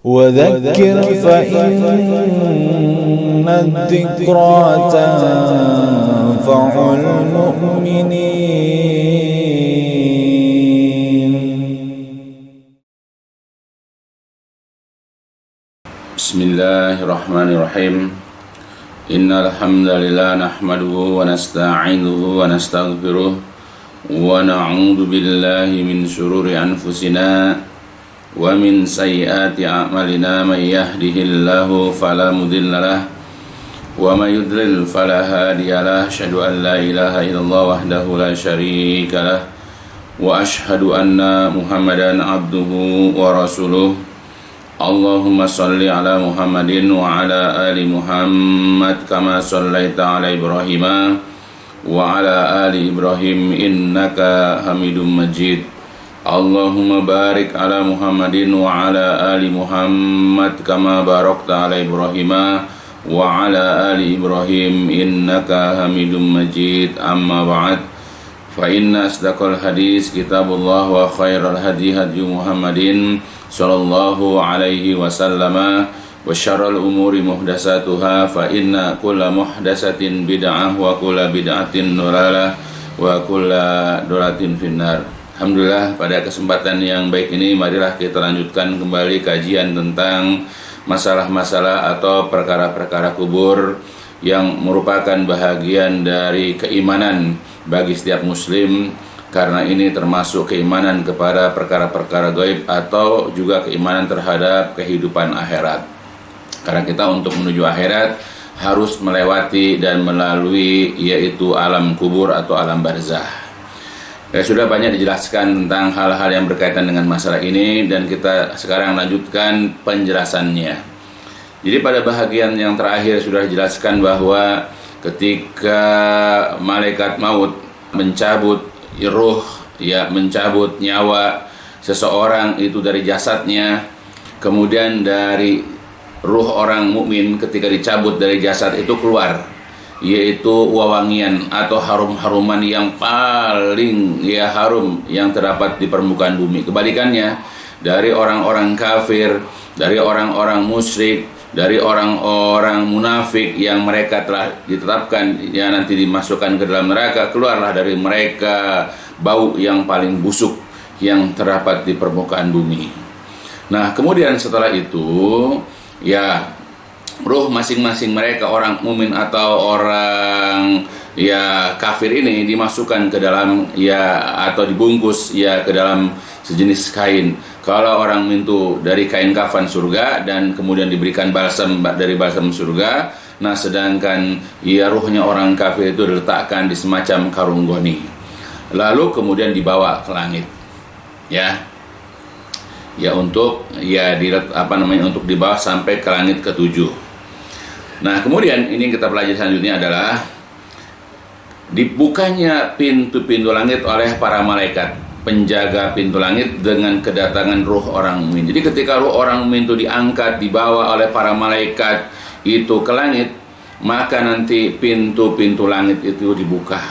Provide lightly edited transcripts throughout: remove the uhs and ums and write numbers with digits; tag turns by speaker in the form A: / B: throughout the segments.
A: وذكر فإن الذكرى تنفع المؤمنين.
B: بسم الله الرحمن الرحيم. إن الحمد لله نحمده ونستعينه ونستغفره ونعوذ بالله من شرور أنفسنا ومن سيئات أعمالنا. من يهده الله فلا مضل له ومن يضلل فلا هادي له. أشهد أن لا إله إلا الله وحده لا شريك له وأشهد أن محمدا عبده ورسوله. اللهم صل على محمد وعلى آل محمد كما صليت على إبراهيم وعلى آل إبراهيم إنك حميد مجيد. اللهم بارك على محمد وعلى آل محمد كما باركت على إبراهيم وعلى آل إبراهيم إنك حميد مجيد. أما بعد فإن أصدق الحديث كتاب الله وخير الهدي هدي محمد صلى الله عليه وسلم وشر الأمور محدثاتها فإن كل محدثة بدعة وكل بدعة ضلالة وكل ضلالة في النار. Alhamdulillah, pada kesempatan yang baik ini marilah kita lanjutkan kembali kajian tentang masalah-masalah atau perkara-perkara kubur yang merupakan bahagian dari keimanan bagi setiap muslim, karena ini termasuk keimanan kepada perkara-perkara gaib atau juga keimanan terhadap kehidupan akhirat. Karena kita untuk menuju akhirat harus melewati dan melalui yaitu alam kubur atau alam barzah. Sudah banyak dijelaskan tentang hal-hal yang berkaitan dengan masalah ini dan kita sekarang lanjutkan penjelasannya. Jadi pada bahagian yang terakhir sudah dijelaskan bahwa ketika malaikat maut mencabut ruh, mencabut nyawa seseorang itu dari jasadnya, kemudian dari ruh orang mukmin ketika dicabut dari jasad itu keluar yaitu wewangian atau harum-haruman yang paling harum yang terdapat di permukaan bumi. Kebalikannya dari orang-orang kafir, dari orang-orang musyrik, dari orang-orang munafik yang mereka telah ditetapkan nanti dimasukkan ke dalam neraka, keluarlah dari mereka bau yang paling busuk yang terdapat di permukaan bumi. Nah, kemudian setelah itu ruh masing-masing mereka, orang mukmin atau orang kafir ini dimasukkan ke dalam atau dibungkus ke dalam sejenis kain. Kalau orang mintu dari kain kafan surga dan kemudian diberikan balsam dari balsam surga. Nah, sedangkan ruhnya orang kafir itu diletakkan di semacam karung goni. Lalu kemudian dibawa ke langit. Untuk untuk dibawa sampai ke langit ke-7. Nah, kemudian ini kita pelajari selanjutnya adalah dibukanya pintu-pintu langit oleh para malaikat penjaga pintu langit dengan kedatangan ruh orang mukmin. Jadi ketika ruh orang mukmin itu diangkat, dibawa oleh para malaikat itu ke langit, maka nanti pintu-pintu langit itu dibuka.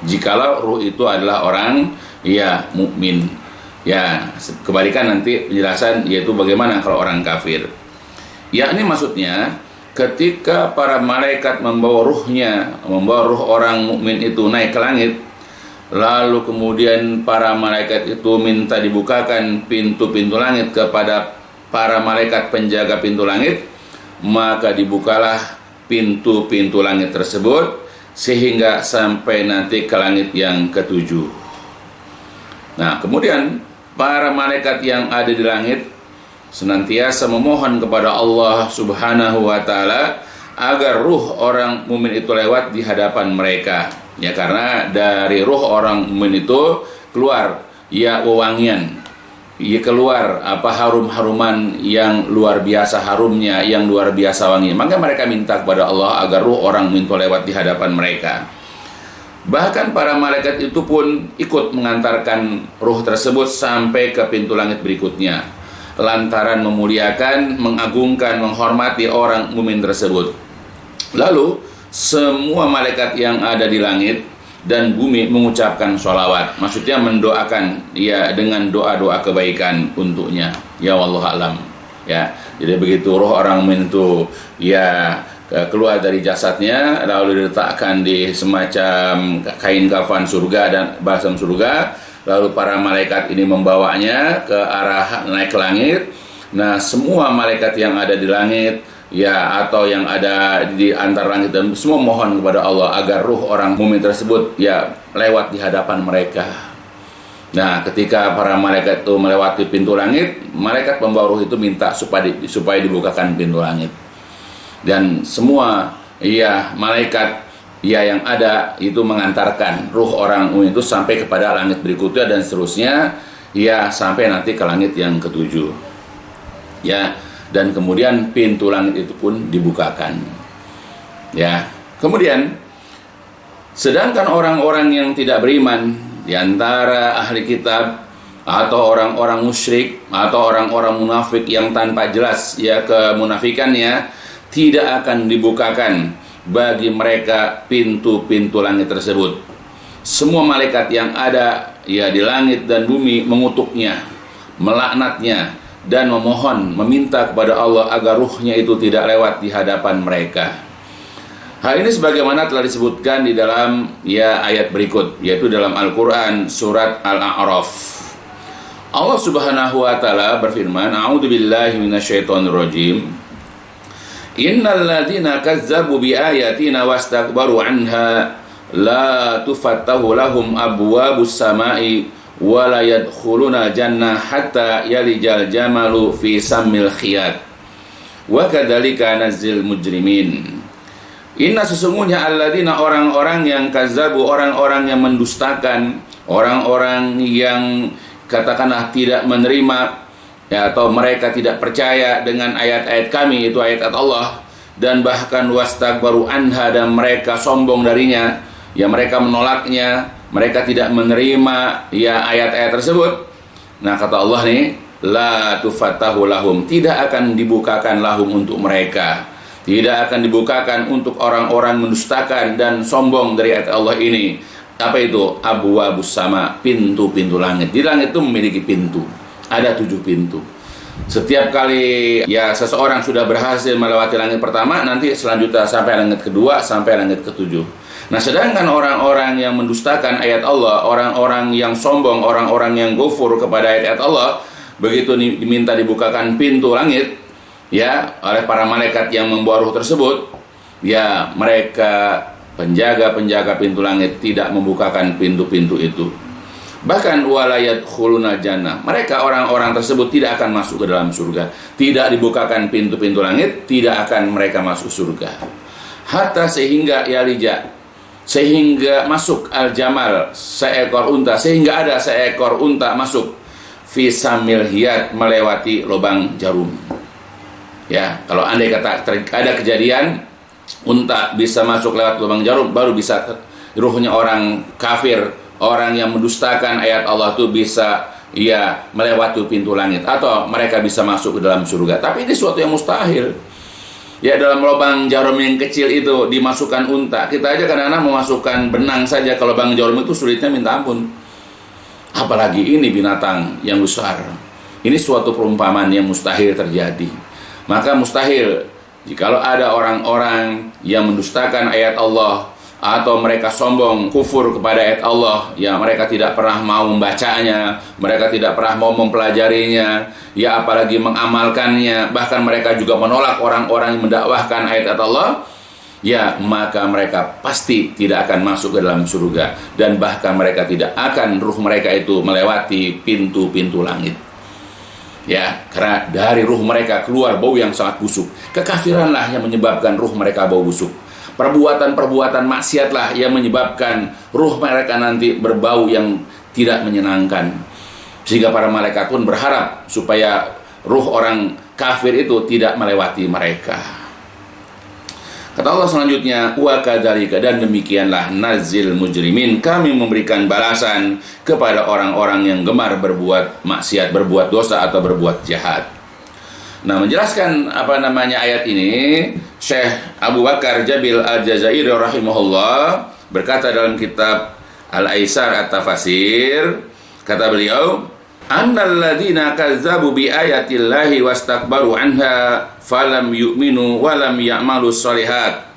B: Jikalau ruh itu adalah orang mukmin. Kebalikan nanti penjelasan yaitu bagaimana kalau orang kafir. Ini maksudnya ketika para malaikat membawa ruh orang mukmin itu naik ke langit, lalu kemudian para malaikat itu minta dibukakan pintu-pintu langit kepada para malaikat penjaga pintu langit, maka dibukalah pintu-pintu langit tersebut sehingga sampai nanti ke langit yang ke-7. Nah, kemudian para malaikat yang ada di langit senantiasa memohon kepada Allah Subhanahu wa Ta'ala agar ruh orang mukmin itu lewat di hadapan mereka. Karena dari ruh orang mukmin itu keluar wewangian, keluar harum-haruman yang luar biasa harumnya, yang luar biasa wangi. Maka mereka minta kepada Allah agar ruh orang mukmin itu lewat di hadapan mereka. Bahkan para malaikat itu pun ikut mengantarkan ruh tersebut sampai ke pintu langit berikutnya, lantaran memuliakan, mengagungkan, menghormati orang mukmin tersebut. Lalu semua malaikat yang ada di langit dan bumi mengucapkan sholawat, maksudnya mendoakan dengan doa-doa kebaikan untuknya. Ya wallahu a'lam. Ya, jadi begitu roh orang mukmin itu ya keluar dari jasadnya lalu diletakkan di semacam kain kafan surga dan balsam surga, lalu para malaikat ini membawanya ke arah naik ke langit. Nah, semua malaikat yang ada di langit ya atau yang ada di antara langit dan semua mohon kepada Allah agar ruh orang mukmin tersebut ya lewat di hadapan mereka. Nah, ketika para malaikat itu melewati pintu langit, malaikat pembawa ruh itu minta supaya dibukakan pintu langit. Dan semua ya malaikat ya yang ada itu mengantarkan ruh orang mukmin itu sampai kepada langit berikutnya dan seterusnya ya sampai nanti ke langit yang ketujuh. Ya, dan kemudian pintu langit itu pun dibukakan. Ya, kemudian sedangkan orang-orang yang tidak beriman di antara ahli kitab atau orang-orang musyrik atau orang-orang munafik yang tanpa jelas ya kemunafikannya, tidak akan dibukakan bagi mereka pintu-pintu langit tersebut. Semua malaikat yang ada ya di langit dan bumi mengutuknya, melaknatnya dan memohon, meminta kepada Allah agar ruhnya itu tidak lewat di hadapan mereka. Hal ini sebagaimana telah disebutkan di dalam ya ayat berikut, yaitu dalam Al-Quran surat Al-A'raf. Allah subhanahu wa ta'ala berfirman, A'udzubillahi minasyaitonirrajim, Innal ladzina kazzabu bi ayatina wastakbaru anha la tufattahu lahum abwabus samai wa la yadkhuluna jannah hatta yalijal jamalu fi sammil khiyat wa kadzalika nazzil mujrimin. Inna sesungguhnya alladzina orang-orang yang kazzabu, orang-orang yang mendustakan, orang-orang yang katakanlah tidak menerima ya, atau mereka tidak percaya dengan ayat-ayat kami, itu ayat-ayat Allah, dan bahkan wastakbaru anha, dan mereka sombong darinya, ya mereka menolaknya, mereka tidak menerima ya ayat-ayat tersebut. Nah, kata Allah nih, la tufattahu lahum, tidak akan dibukakan lahum untuk mereka, tidak akan dibukakan untuk orang-orang mendustakan dan sombong dari ayat Allah ini. Apa itu? Abwabus sama, pintu-pintu langit. Di langit itu memiliki pintu, ada 7 pintu. Setiap kali ya seseorang sudah berhasil melewati langit pertama, nanti selanjutnya sampai langit kedua, sampai langit ketujuh. Nah, sedangkan orang-orang yang mendustakan ayat Allah, orang-orang yang sombong, orang-orang yang kufur kepada ayat Allah, begitu diminta dibukakan pintu langit ya oleh para malaikat yang membawa ruh tersebut, ya mereka penjaga-penjaga pintu langit tidak membukakan pintu-pintu itu. Bahkan walayat khuluna jannah, mereka orang-orang tersebut tidak akan masuk ke dalam surga. Tidak dibukakan pintu-pintu langit, tidak akan mereka masuk surga. Hatta sehingga yalija, sehingga masuk al-jamal, seekor unta, sehingga ada seekor unta masuk fi samil hiyat, melewati lubang jarum. Ya, kalau andai kata ada kejadian unta bisa masuk lewat lubang jarum, baru bisa ruhnya orang kafir, orang yang mendustakan ayat Allah itu bisa ya melewati pintu langit, atau mereka bisa masuk ke dalam surga. Tapi ini suatu yang mustahil. Ya, dalam lubang jarum yang kecil itu dimasukkan unta. Kita aja kadang-kadang memasukkan benang saja ke lubang jarum itu sulitnya minta ampun, apalagi ini binatang yang besar. Ini suatu perumpamaan yang mustahil terjadi. Maka mustahil jikalau ada orang-orang yang mendustakan ayat Allah, atau mereka sombong kufur kepada ayat Allah, ya mereka tidak pernah mau membacanya, mereka tidak pernah mau mempelajarinya, ya apalagi mengamalkannya, bahkan mereka juga menolak orang-orang yang mendakwahkan ayat Allah, ya maka mereka pasti tidak akan masuk ke dalam surga, dan bahkan mereka tidak akan ruh mereka itu melewati pintu-pintu langit. Ya, karena dari ruh mereka keluar bau yang sangat busuk. Kekafiranlah yang menyebabkan ruh mereka bau busuk. Perbuatan-perbuatan maksiatlah yang menyebabkan ruh mereka nanti berbau yang tidak menyenangkan. Sehingga para malaikat pun berharap supaya ruh orang kafir itu tidak melewati mereka. Kata Allah selanjutnya, wa kadzalika, dan demikianlah nazil mujrimin, kami memberikan balasan kepada orang-orang yang gemar berbuat maksiat, berbuat dosa atau berbuat jahat. Nah, menjelaskan ayat ini, Syekh Abu Bakar Jabil Al-Jazairi rahimahullah berkata dalam kitab Al-Aisar At-Tafasir, kata beliau, annal ladzina kazzabu bi ayatillahi wastakbaru anha falam yu'minu wa lam ya'malu shalihat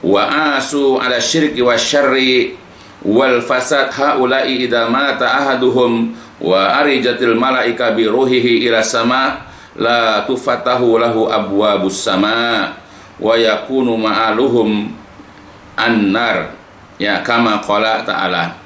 B: wa asu ala syirki wasyarri wal fasad haula'i idza mata ahaduhum wa arijatil malaika bi ruhihi ila sama la tufatahu lahu abwabus sama wa yakunu ma'aluhum annar, ya, kama qala ta'ala.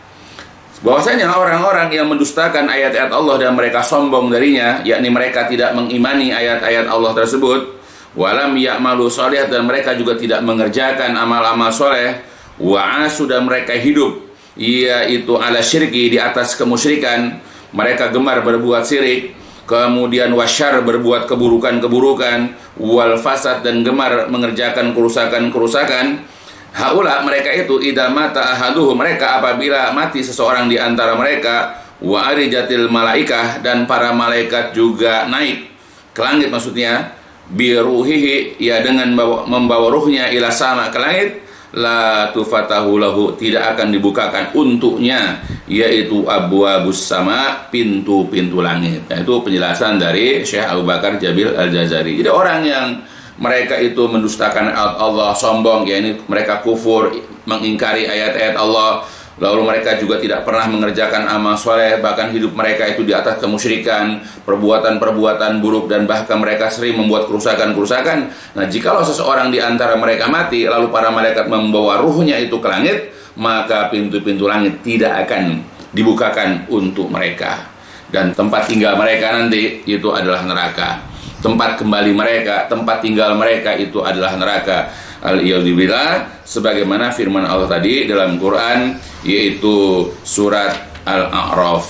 B: Bahwasanya orang-orang yang mendustakan ayat-ayat Allah dan mereka sombong darinya, yakni mereka tidak mengimani ayat-ayat Allah tersebut, walam ya'malu sholih, dan mereka juga tidak mengerjakan amal-amal soleh, wa sudah mereka hidup yaitu ala syirki, di atas kemusyrikan, mereka gemar berbuat syirik, kemudian wasyar, berbuat keburukan-keburukan, wal fasad, dan gemar mengerjakan kerusakan-kerusakan. Haula, mereka itu, idza mata ahaduhum, mereka apabila mati seseorang di antara mereka, wa arijatil malaikah, dan para malaikat juga naik ke langit, maksudnya biruhihi, ya, dengan membawa ruhnya ila sama, ke langit, la tufatahu lahu, tidak akan dibukakan untuknya, yaitu abwabus sama, pintu-pintu langit. Nah, itu penjelasan dari Syekh Abu Bakar Jabil Al-Jazari. Jadi orang yang mereka itu mendustakan Allah, sombong, ya, ini mereka kufur, mengingkari ayat-ayat Allah, lalu mereka juga tidak pernah mengerjakan amal soleh, bahkan hidup mereka itu di atas kemusyrikan, perbuatan-perbuatan buruk, dan bahkan mereka sering membuat kerusakan-kerusakan. Nah, jikalau seseorang di antara mereka mati, lalu para malaikat membawa ruhnya itu ke langit, maka pintu-pintu langit tidak akan dibukakan untuk mereka, dan tempat tinggal mereka nanti itu adalah neraka. Tempat kembali mereka, tempat tinggal mereka itu adalah neraka. Al-iyadzubillah, sebagaimana firman Allah tadi dalam Quran, yaitu surat Al-A'raf,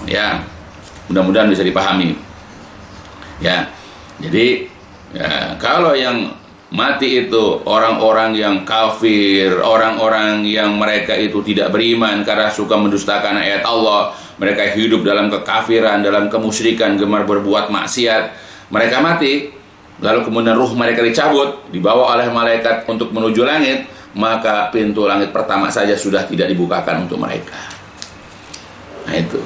B: ya. Mudah-mudahan bisa dipahami. Ya. Jadi, ya, kalau yang mati itu orang-orang yang kafir, orang-orang yang mereka itu tidak beriman karena suka mendustakan ayat Allah, mereka hidup dalam kekafiran, dalam kemusyrikan, gemar berbuat maksiat, mereka mati, lalu kemudian ruh mereka dicabut, dibawa oleh malaikat untuk menuju langit, maka pintu langit pertama saja sudah tidak dibukakan untuk mereka. Nah, itu.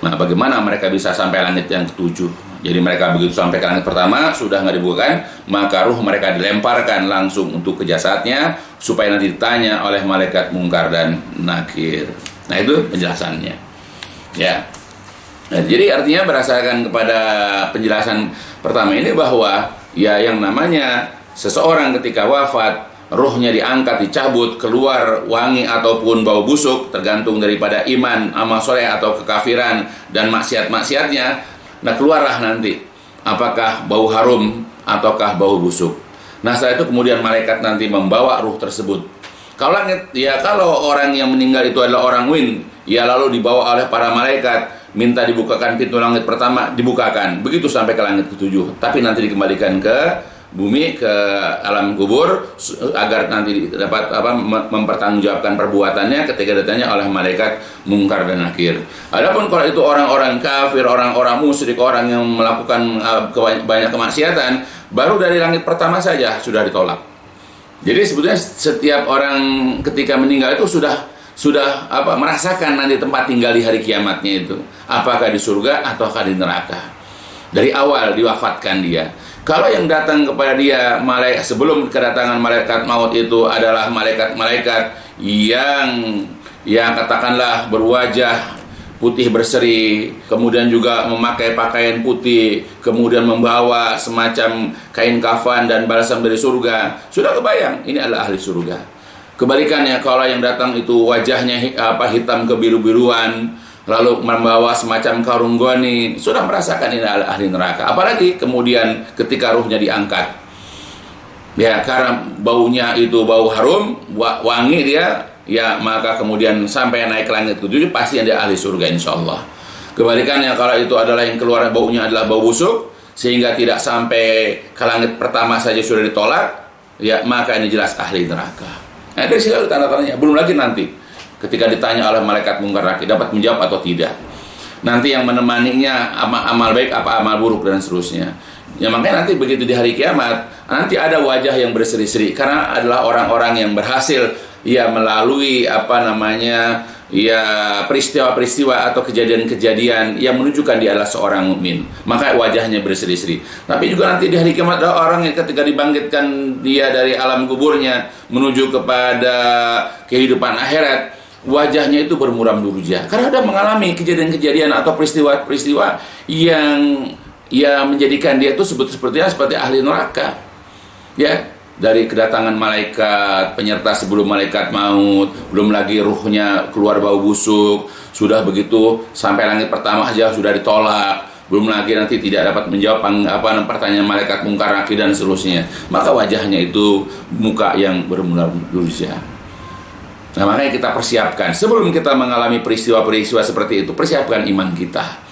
B: Nah, bagaimana mereka bisa sampai langit yang ketujuh? Jadi mereka begitu sampai ke langit pertama, sudah nggak dibukakan, maka ruh mereka dilemparkan langsung untuk ke jasadnya, supaya nanti ditanya oleh malaikat Munkar dan Nakir. Nah, itu penjelasannya. Ya. Nah, jadi artinya berdasarkan kepada penjelasan pertama ini, bahwa, ya, yang namanya seseorang ketika wafat, ruhnya diangkat, dicabut, keluar wangi ataupun bau busuk, tergantung daripada iman, amal soleh, atau kekafiran dan maksiat-maksiatnya. Nah, keluarlah nanti apakah bau harum ataukah bau busuk. Nah, setelah itu kemudian malaikat nanti membawa ruh tersebut. Kalau langit, ya, kalau orang yang meninggal itu adalah orang mu'min, ya, lalu dibawa oleh para malaikat, minta dibukakan pintu langit pertama, dibukakan, begitu sampai ke langit ketujuh. Tapi nanti dikembalikan ke bumi, ke alam kubur, agar nanti dapat mempertanggungjawabkan perbuatannya ketika ditanya oleh malaikat Munkar dan Nakir. Adapun kalau itu orang-orang kafir, orang-orang musyrik, orang yang melakukan banyak kemaksiatan, baru dari langit pertama saja sudah ditolak. Jadi sebetulnya setiap orang ketika meninggal itu sudah merasakan nanti tempat tinggal di hari kiamatnya itu, apakah di surga ataukah di neraka. Dari awal diwafatkan dia. Kalau yang datang kepada dia sebelum kedatangan malaikat maut itu adalah malaikat-malaikat yang katakanlah berwajah putih berseri, kemudian juga memakai pakaian putih, kemudian membawa semacam kain kafan dan balsam dari surga, sudah kebayang ini adalah ahli surga. Kebalikannya, kalau yang datang itu wajahnya hitam kebiru-biruan, lalu membawa semacam karung goni, sudah merasakan ini adalah ahli neraka. Apalagi kemudian ketika ruhnya diangkat, ya, karena baunya itu bau harum, wangi dia, ya, maka kemudian sampai naik ke langit ketujuh, pasti dia ahli surga insyaallah. Kebalikannya, kalau itu adalah yang keluar baunya adalah bau busuk, sehingga tidak sampai ke langit pertama saja sudah ditolak, ya, maka ini jelas ahli neraka. Nah, dari sini tanda-tandanya. Belum lagi nanti ketika ditanya oleh malaikat Munkar Nakir dapat menjawab atau tidak. Nanti yang menemaninya amal baik apa amal buruk dan seterusnya. Ya, makanya nanti begitu di hari kiamat, nanti ada wajah yang berseri-seri karena adalah orang-orang yang berhasil, ya, melalui ya peristiwa-peristiwa atau kejadian-kejadian yang menunjukkan dia adalah seorang mukmin, maka wajahnya berseri-seri. Tapi juga nanti di hari kiamat ada orang yang ketika dibangkitkan dia dari alam kuburnya menuju kepada kehidupan akhirat, wajahnya itu bermuram durja karena ada mengalami kejadian-kejadian atau peristiwa-peristiwa yang menjadikan dia itu seperti ahli neraka. Ya, dari kedatangan malaikat, penyerta sebelum malaikat maut, belum lagi ruhnya keluar bau busuk, sudah begitu sampai langit pertama aja sudah ditolak, belum lagi nanti tidak dapat menjawab pertanyaan malaikat mungkar nakir dan seterusnya. Maka wajahnya itu muka yang bermuram durja. Nah, makanya kita persiapkan sebelum kita mengalami peristiwa-peristiwa seperti itu, persiapkan iman kita.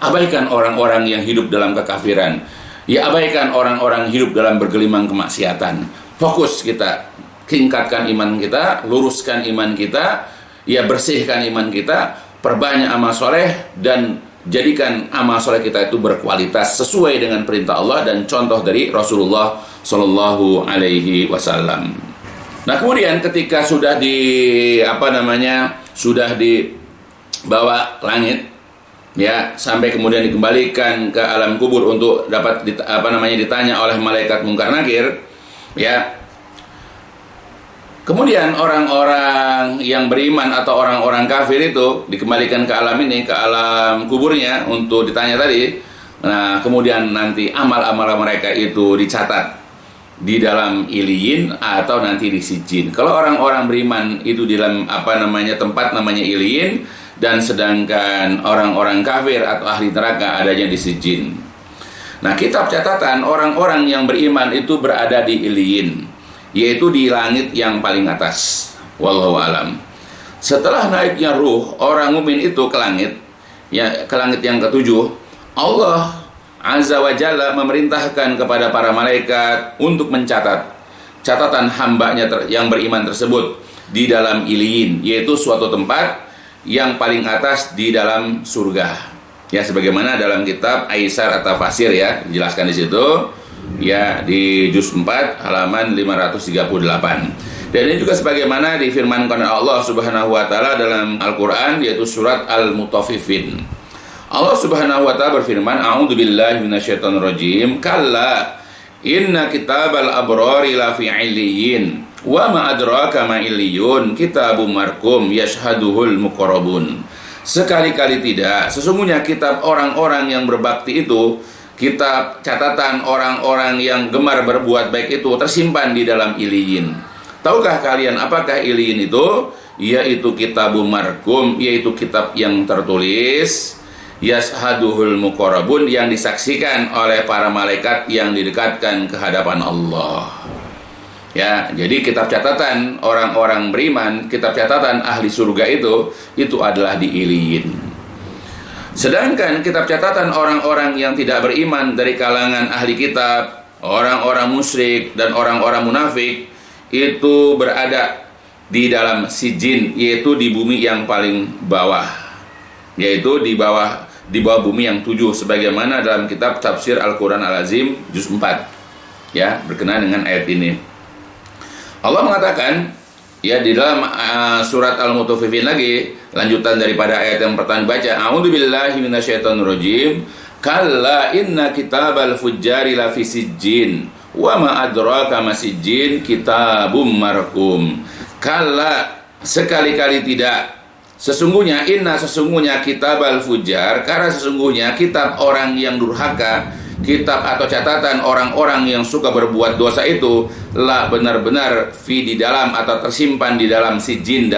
B: Abaikan orang-orang yang hidup dalam kekafiran. Ya, abaikan orang-orang hidup dalam bergelimang kemaksiatan. Fokus kita, tingkatkan iman kita, luruskan iman kita, ya bersihkan iman kita, perbanyak amal soleh, dan jadikan amal soleh kita itu berkualitas sesuai dengan perintah Allah dan contoh dari Rasulullah Shallallahu Alaihi Wasallam. Nah, kemudian ketika sudah sudah dibawa langit, ya, sampai kemudian dikembalikan ke alam kubur untuk dapat ditanya oleh malaikat mungkar nakir, ya. Kemudian orang-orang yang beriman atau orang-orang kafir itu dikembalikan ke alam ini, ke alam kuburnya untuk ditanya tadi. Nah, kemudian nanti amal-amal mereka itu dicatat di dalam iliyin atau nanti di sijin. Kalau orang-orang beriman itu di dalam tempat namanya iliyin, dan sedangkan orang-orang kafir atau ahli neraka adanya di sijin. Nah, kitab catatan orang-orang yang beriman itu berada di iliyin, yaitu di langit yang paling atas. Wallahu alam. Setelah naiknya ruh orang mukmin itu ke langit, ya, ke langit yang ketujuh, Allah Azza wa Jalla memerintahkan kepada para malaikat untuk mencatat catatan hambanya yang beriman tersebut di dalam iliyin, yaitu suatu tempat yang paling atas di dalam surga. Ya, sebagaimana dalam kitab Aisar atau Fasir, ya, dijelaskan di situ, ya, di juz 4 halaman 538. Dan ini juga sebagaimana difirmankan Allah Subhanahu wa taala dalam Al-Qur'an, yaitu surat Al-Mutaffifin. Allah Subhanahu wa taala berfirman, a'udzubillahi minasyaitonirrajim, kalla inna kitabal abrari lafi 'illiyin wa ma adraka ma illiyun kitabum marqum yashhaduhul muqarrabun. Sekali-kali tidak, sesungguhnya kitab orang-orang yang berbakti itu, kitab catatan orang-orang yang gemar berbuat baik itu tersimpan di dalam iliyin. Tahukah kalian apakah iliyin itu? Yaitu kitabum marqum, yaitu kitab yang tertulis, yashhaduhul muqarrabun, yang disaksikan oleh para malaikat yang didekatkan ke hadapan Allah. Ya, jadi kitab catatan orang-orang beriman, kitab catatan ahli surga itu adalah di iliyin. Sedangkan kitab catatan orang-orang yang tidak beriman dari kalangan ahli kitab, orang-orang musyrik dan orang-orang munafik, itu berada di dalam sijin, yaitu di bumi yang paling bawah, yaitu di bawah bumi yang 7, sebagaimana dalam kitab Tafsir Al-Quran Al-Azim juz 4, ya, berkenaan dengan ayat ini. Allah mengatakan, ya, di dalam surat Al-Mutaffifin lagi, lanjutan daripada ayat yang pertama baca, a'udzubillahi minasyaitonirrajim, kalla inna kitabal fujjari lafi sijjin wa ma adraka ma sijjin kitabum marqum. Kalla, sekali-kali tidak, sesungguhnya kitabal fujjar, karena sesungguhnya kitab orang yang durhaka, kitab atau catatan orang-orang yang suka berbuat dosa itu, lah benar-benar di dalam atau tersimpan di dalam sijin,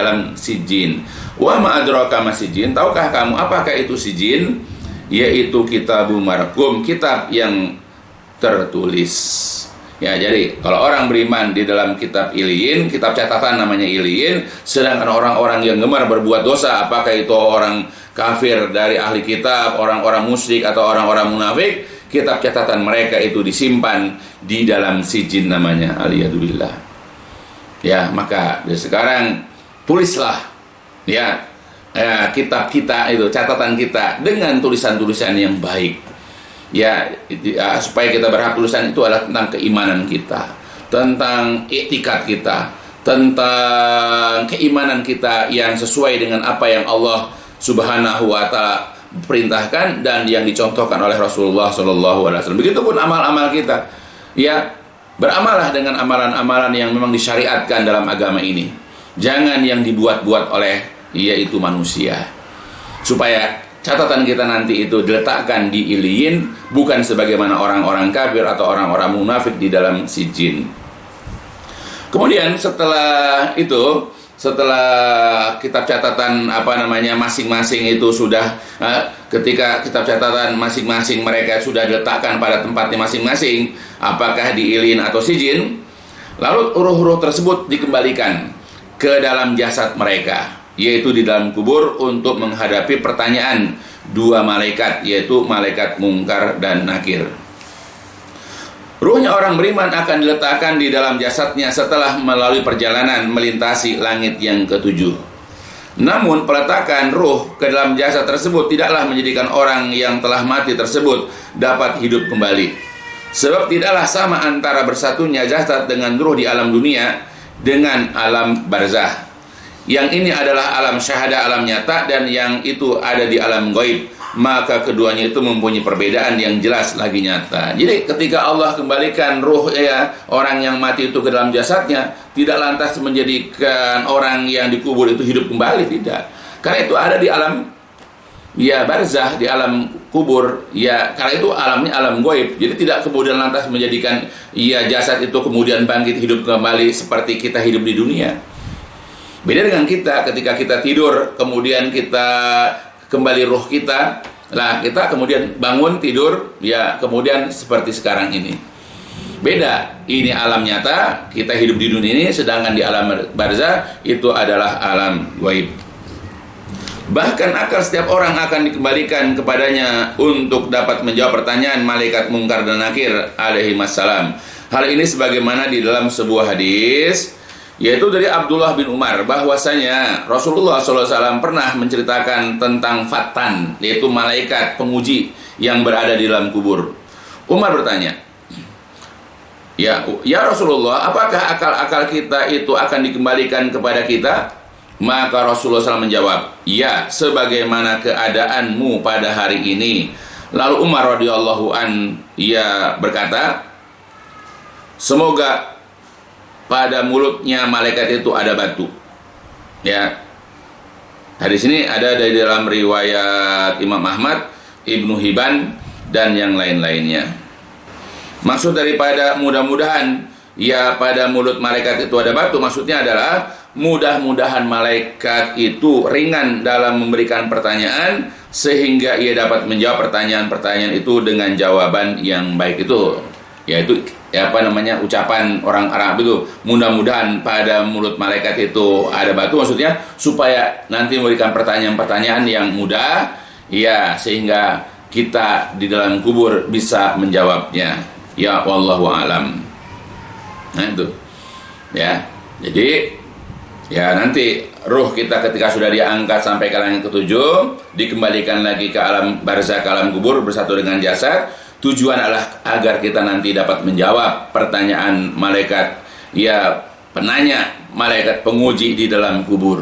B: Wa ma adraka ma sijin, tahukah kamu apakah itu sijin? Yaitu kitabum marqum, kitab yang tertulis. Ya, jadi kalau orang beriman di dalam kitab iliyin, kitab catatan namanya iliyin, sedangkan orang-orang yang gemar berbuat dosa, apakah itu orang kafir dari ahli kitab, orang-orang musyrik atau orang-orang munafik, kitab catatan mereka itu disimpan di dalam sijin namanya, aliyadzubillah. Ya, maka dari sekarang tulislah, ya, kitab kita itu, catatan kita dengan tulisan-tulisan yang baik. Ya, supaya kita berhak tulisan itu adalah tentang keimanan kita, tentang etikat kita, tentang keimanan kita yang sesuai dengan apa yang Allah Subhanahu wa taala perintahkan dan yang dicontohkan oleh Rasulullah sallallahu alaihi wasallam. Begitupun amal-amal kita. Ya, beramallah dengan amalan-amalan yang memang disyariatkan dalam agama ini. Jangan yang dibuat-buat oleh yaitu manusia. Supaya catatan kita nanti itu diletakkan di iliyin, bukan sebagaimana orang-orang kafir atau orang-orang munafik di dalam sijin. Kemudian setelah itu, setelah kitab catatan masing-masing itu sudah ketika kitab catatan masing-masing mereka sudah diletakkan pada tempatnya masing-masing, apakah di ilin atau sijin, lalu ruh-ruh tersebut dikembalikan ke dalam jasad mereka, yaitu di dalam kubur untuk menghadapi pertanyaan dua malaikat, yaitu malaikat Mungkar dan Nakir. Ruhnya orang beriman akan diletakkan di dalam jasadnya setelah melalui perjalanan melintasi langit yang ketujuh. Namun peletakan ruh ke dalam jasad tersebut tidaklah menjadikan orang yang telah mati tersebut dapat hidup kembali. Sebab tidaklah sama antara bersatunya jasad dengan ruh di alam dunia dengan alam barzah. Yang ini adalah alam syahada, alam nyata, dan yang itu ada di alam gaib. Maka keduanya itu mempunyai perbedaan yang jelas lagi nyata. Jadi ketika Allah kembalikan ruh orang yang mati itu ke dalam jasadnya, tidak lantas menjadikan orang yang dikubur itu hidup kembali, tidak. Karena itu ada di alam barzah, di alam kubur, karena itu alamnya alam gaib. Jadi tidak kemudian lantas menjadikan jasad itu kemudian bangkit hidup kembali seperti kita hidup di dunia. Beda dengan kita, ketika kita tidur, kemudian kita kembali ruh kita, kita kemudian bangun tidur, kemudian seperti sekarang ini. Beda, ini alam nyata, kita hidup di dunia ini, sedangkan di alam barzah itu adalah alam gaib. Bahkan akal setiap orang akan dikembalikan kepadanya untuk dapat menjawab pertanyaan malaikat Mungkar dan Nakir alaihi wassalam. Hal ini sebagaimana di dalam sebuah hadis, yaitu dari Abdullah bin Umar, bahwasanya Rasulullah SAW pernah menceritakan tentang Fatan, yaitu malaikat penguji yang berada di dalam kubur. Umar bertanya, Ya Rasulullah, apakah akal-akal kita itu akan dikembalikan kepada kita? Maka Rasulullah SAW menjawab, ya, sebagaimana keadaanmu pada hari ini. Lalu Umar radhiyallahu an berkata, semoga pada mulutnya malaikat itu ada batu. Hadis ini ada dari dalam riwayat Imam Ahmad, Ibnu Hibban, dan yang lain-lainnya. Maksud daripada mudah-mudahan pada mulut malaikat itu ada batu, maksudnya adalah mudah-mudahan malaikat itu ringan dalam memberikan pertanyaan sehingga ia dapat menjawab pertanyaan-pertanyaan itu dengan jawaban yang baik itu. Yaitu ucapan orang Arab itu, mudah-mudahan pada mulut malaikat itu ada batu, maksudnya supaya nanti memberikan pertanyaan-pertanyaan yang mudah, sehingga kita di dalam kubur bisa menjawabnya. Ya wallahu alam. Nah itu. Jadi nanti ruh kita ketika sudah diangkat sampai ke langit ketujuh, dikembalikan lagi ke alam barzah, ke alam kubur bersatu dengan jasad. Tujuan adalah agar kita nanti dapat menjawab pertanyaan malaikat penanya, malaikat penguji di dalam kubur.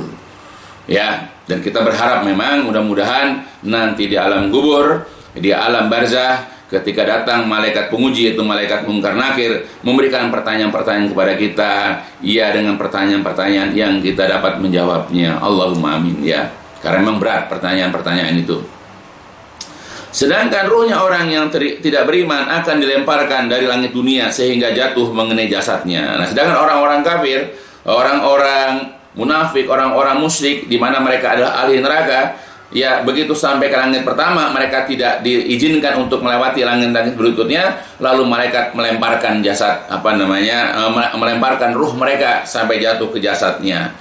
B: Dan kita berharap memang mudah-mudahan nanti di alam kubur, di alam barzah, ketika datang malaikat penguji yaitu malaikat Mungkar Nakir memberikan pertanyaan-pertanyaan kepada kita, dengan pertanyaan-pertanyaan yang kita dapat menjawabnya. Allahumma amin karena memang berat pertanyaan-pertanyaan itu. Sedangkan ruhnya orang yang tidak beriman akan dilemparkan dari langit dunia sehingga jatuh mengenai jasadnya. Nah, sedangkan orang-orang kafir, orang-orang munafik, orang-orang musyrik, di mana mereka adalah ahli neraka, begitu sampai ke langit pertama mereka tidak diizinkan untuk melewati langit-langit berikutnya, lalu malaikat melemparkan melemparkan ruh mereka sampai jatuh ke jasadnya.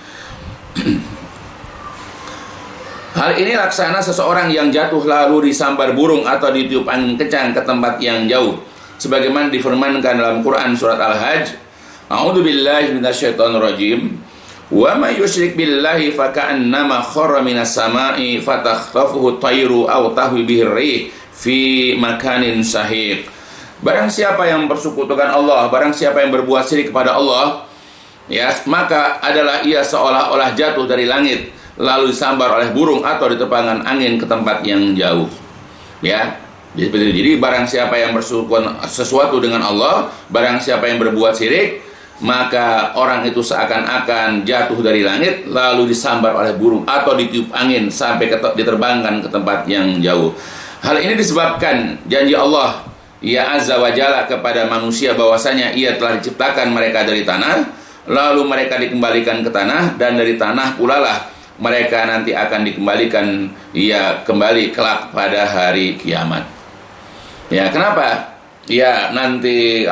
B: Hal ini laksana seseorang yang jatuh lalu disambar burung atau ditiup angin kencang ke tempat yang jauh, sebagaimana difirmankan dalam Quran surat Al-Hajj, A'udzubillahi minasyaitonirrajim, wa may yusyrik billahi faka'annama kharra minas sama'i fatakhtafuhu at-tayru aw tahwi bihi ar-rih fi makanin sahiq. Barang siapa yang bersekutukan Allah, barang siapa yang berbuat syirik kepada Allah, ya, maka adalah ia seolah-olah jatuh dari langit lalu disambar oleh burung atau diterbangkan angin ke tempat yang jauh. Ya, jadi barang siapa yang bersukuan sesuatu dengan Allah, barang siapa yang berbuat syirik, maka orang itu seakan-akan jatuh dari langit lalu disambar oleh burung atau ditiup angin sampai diterbangkan ke tempat yang jauh. Hal ini disebabkan janji Allah ya azza wa jalla kepada manusia bahwasanya ia telah diciptakan mereka dari tanah, lalu mereka dikembalikan ke tanah, dan dari tanah pula lah mereka nanti akan dikembalikan ya kembali kelak pada hari kiamat. Ya, kenapa? Ya, nanti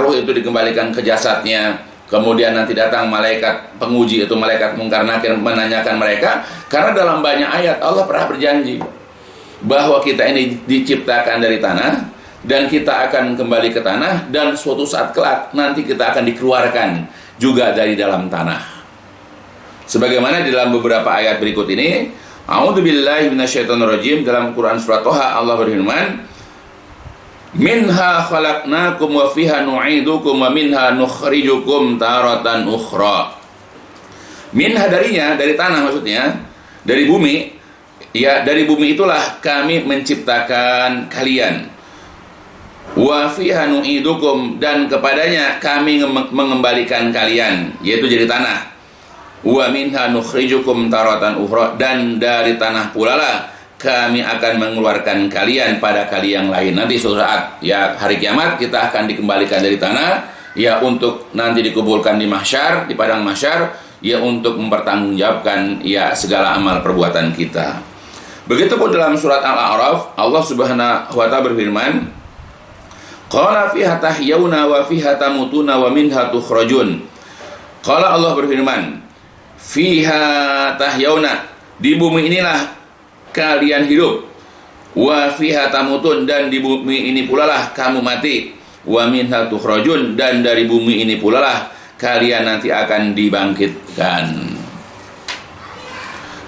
B: ruh itu dikembalikan ke jasadnya. Kemudian nanti datang malaikat penguji, itu malaikat mungkar nakir, menanyakan mereka. Karena dalam banyak ayat Allah pernah berjanji bahwa kita ini diciptakan dari tanah, dan kita akan kembali ke tanah, dan suatu saat kelak nanti kita akan dikeluarkan juga dari dalam tanah. Sebagaimana di dalam beberapa ayat berikut ini, a'udzubillahi minasyaitonirrajim, dalam Quran surat Toha Allah berfirman, minha khalaqnakum wa fiha nu'idukum wa minha nukhrijukum taratan ukhra. Minha darinya, dari tanah maksudnya, dari bumi. Ya, dari bumi itulah kami menciptakan kalian. Wa fiha nu'idukum, dan kepadanya kami mengembalikan kalian, yaitu jadi tanah. Wa minha nukhrijukum taratan ukhra, dan dari tanah pula lah kami akan mengeluarkan kalian pada kali yang lain. Nanti suatu saat ya hari kiamat kita akan dikembalikan dari tanah ya untuk nanti dikumpulkan di mahsyar, di padang mahsyar ya untuk mempertanggungjawabkan ya segala amal perbuatan kita. Begitupun dalam surat Al-A'raf Allah Subhanahu wa taala berfirman, qala fiha tahyauna wa fiha tamutuna wa minha tukhrajun. Qala Allah berfirman, fiha tahyauna, di bumi inilah kalian hidup, wa fiha tamutun, dan di bumi ini pula lah kamu mati, wa minha tukhrajun, dan dari bumi ini pula lah kalian nanti akan dibangkitkan.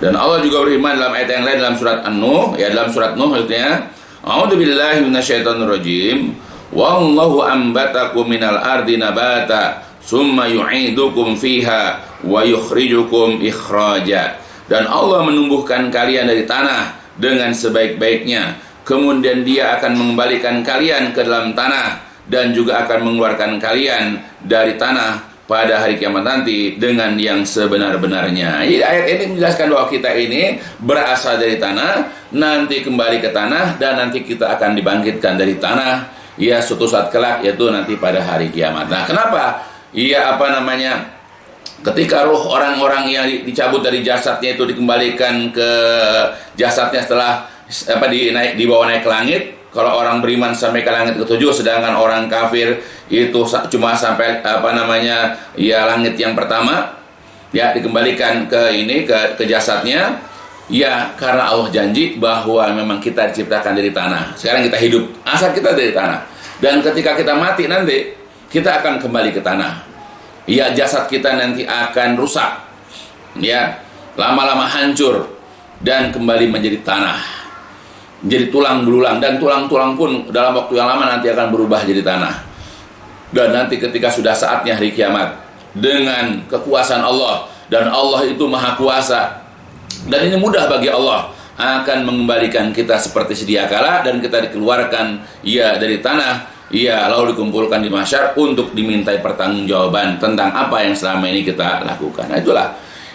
B: Dan Allah juga berfirman dalam ayat yang lain dalam surat An-Nuh, ya dalam surat Nuh maksudnya, a'udzubillahi minasyaitonirrajim, wallahu ambatakum minal ardi nabata summa yu'idukum fiha wa yukhrijukum ikhraja. Dan Allah menumbuhkan kalian dari tanah dengan sebaik-baiknya, kemudian Dia akan mengembalikan kalian ke dalam tanah, dan juga akan mengeluarkan kalian dari tanah pada hari kiamat nanti dengan yang sebenar-benarnya. Jadi ayat ini menjelaskan bahwa kita ini berasal dari tanah, nanti kembali ke tanah, dan nanti kita akan dibangkitkan dari tanah ya suatu saat kelak, yaitu nanti pada hari kiamat. Nah, kenapa? Iya, ketika ruh orang-orang yang dicabut dari jasadnya itu dikembalikan ke jasadnya setelah dibawa naik ke langit. Kalau orang beriman sampai ke langit ke-7, sedangkan orang kafir itu cuma sampai langit yang pertama. Ya, dikembalikan ke jasadnya. Ya, karena Allah janji bahwa memang kita diciptakan dari tanah. Sekarang kita hidup, asal kita dari tanah. Dan ketika kita mati nanti, kita akan kembali ke tanah. Ya, jasad kita nanti akan rusak, ya, lama-lama hancur dan kembali menjadi tanah, menjadi tulang belulang, dan tulang-tulang pun dalam waktu yang lama nanti akan berubah jadi tanah. Dan nanti ketika sudah saatnya hari kiamat, dengan kekuasaan Allah, dan Allah itu maha kuasa, dan ini mudah bagi Allah, akan mengembalikan kita seperti sedia kala, dan kita dikeluarkan ya dari tanah. Iya, lalu dikumpulkan di mahsyar untuk dimintai pertanggungjawaban tentang apa yang selama ini kita lakukan. Nah,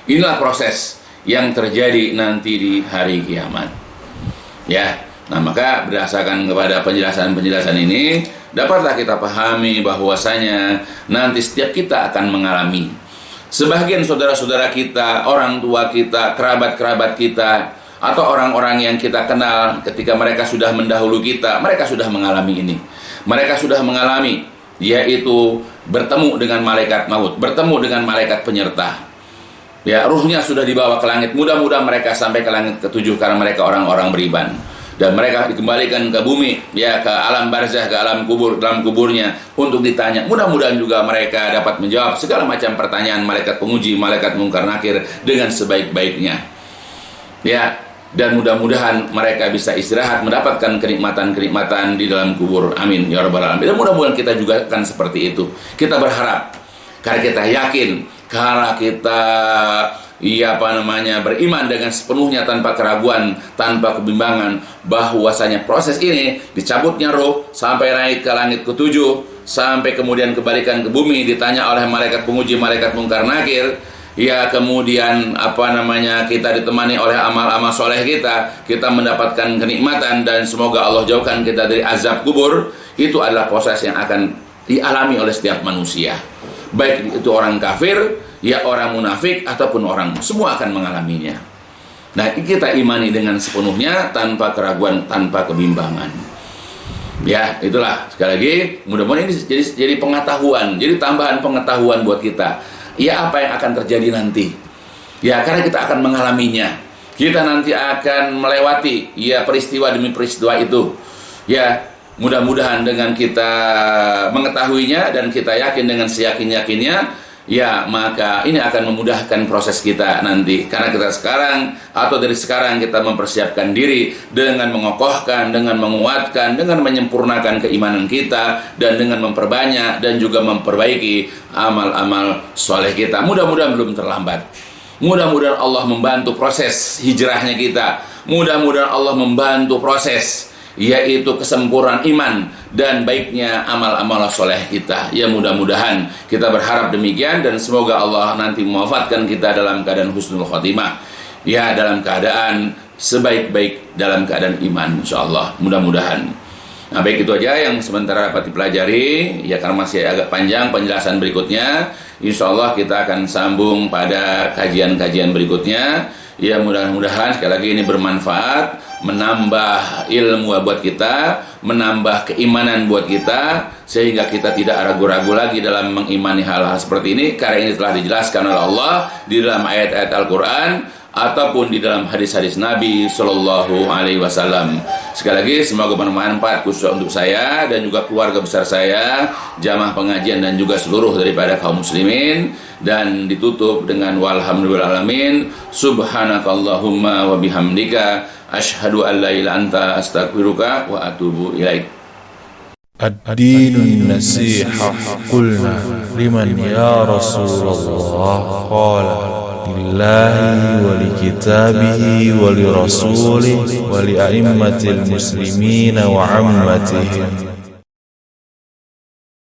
B: inilah proses yang terjadi nanti di hari kiamat. Ya, nah maka berdasarkan kepada penjelasan-penjelasan ini, dapatlah kita pahami bahwasanya nanti setiap kita akan mengalami. Sebagian saudara-saudara kita, orang tua kita, kerabat-kerabat kita, atau orang-orang yang kita kenal ketika mereka sudah mendahulu kita, mereka sudah mengalami ini. Mereka sudah mengalami, yaitu bertemu dengan malaikat maut, bertemu dengan malaikat penyerta. Ya, ruhnya sudah dibawa ke langit. Mudah-mudahan mereka sampai ke langit ke-7 karena mereka orang-orang beriman. Dan mereka dikembalikan ke bumi, ya, ke alam barzah, ke alam kubur, dalam kuburnya untuk ditanya. Mudah-mudahan juga mereka dapat menjawab segala macam pertanyaan malaikat penguji, malaikat mungkar nakir dengan sebaik-baiknya. Ya, dan mudah-mudahan mereka bisa istirahat, mendapatkan kenikmatan-kenikmatan di dalam kubur. Amin ya rabbal alamin. Dan mudah-mudahan kita juga akan seperti itu. Kita berharap, karena kita yakin Karena kita beriman dengan sepenuhnya tanpa keraguan, tanpa kebimbangan, bahwasanya proses ini dicabutnya roh sampai naik ke langit ketujuh, sampai kemudian kembalikan ke bumi, ditanya oleh malaikat penguji, malaikat mungkar nakir, ya kemudian kita ditemani oleh amal-amal soleh kita mendapatkan kenikmatan, dan semoga Allah jauhkan kita dari azab kubur. Itu adalah proses yang akan dialami oleh setiap manusia, baik itu orang kafir, ya orang munafik, ataupun orang, semua akan mengalaminya. Nah, kita imani dengan sepenuhnya tanpa keraguan, tanpa kebimbangan. Ya, itulah sekali lagi, mudah-mudahan ini jadi pengetahuan, jadi tambahan pengetahuan buat kita. Ya, apa yang akan terjadi nanti? Ya, karena kita akan mengalaminya. Kita nanti akan melewati ya peristiwa demi peristiwa itu. Ya, mudah-mudahan dengan kita mengetahuinya dan kita yakin dengan seyakin-yakinnya, ya maka ini akan memudahkan proses kita nanti. Karena kita sekarang atau dari sekarang kita mempersiapkan diri dengan mengokohkan, dengan menguatkan, dengan menyempurnakan keimanan kita, dan dengan memperbanyak dan juga memperbaiki amal-amal soleh kita. Mudah-mudahan belum terlambat. Mudah-mudahan Allah membantu proses hijrahnya kita. Mudah-mudahan Allah membantu proses yaitu kesempurnaan iman dan baiknya amal-amal soleh kita. Ya, mudah-mudahan kita berharap demikian, dan semoga Allah nanti mewafatkan kita dalam keadaan husnul khotimah, ya dalam keadaan sebaik-baik, dalam keadaan iman, insyaallah, mudah-mudahan. Nah, baik, itu aja yang sementara dapat dipelajari, ya karena masih agak panjang penjelasan berikutnya. Insyaallah kita akan sambung pada kajian-kajian berikutnya. Ya, mudah-mudahan sekali lagi ini bermanfaat, menambah ilmu buat kita, menambah keimanan buat kita, sehingga kita tidak ragu-ragu lagi dalam mengimani hal-hal seperti ini, karena ini telah dijelaskan oleh Allah di dalam ayat-ayat Al-Quran ataupun di dalam hadis-hadis Nabi Sallallahu Alaihi Wasallam. Sekali lagi, semoga bermanfaat khusus untuk saya dan juga keluarga besar saya, jamaah pengajian, dan juga seluruh daripada kaum muslimin. Dan ditutup dengan walhamdulillahalamin, subhanakallahumma wa bihamdika, asyhadu an la ilaha anta astaghfiruka wa atubu ilaik.
A: Ad-dinu nasiha, qulna liman ya Rasulullah, qala lillahi wa li kitabihi wa li rasulihi wa li a'immatil muslimina wa ammatihim.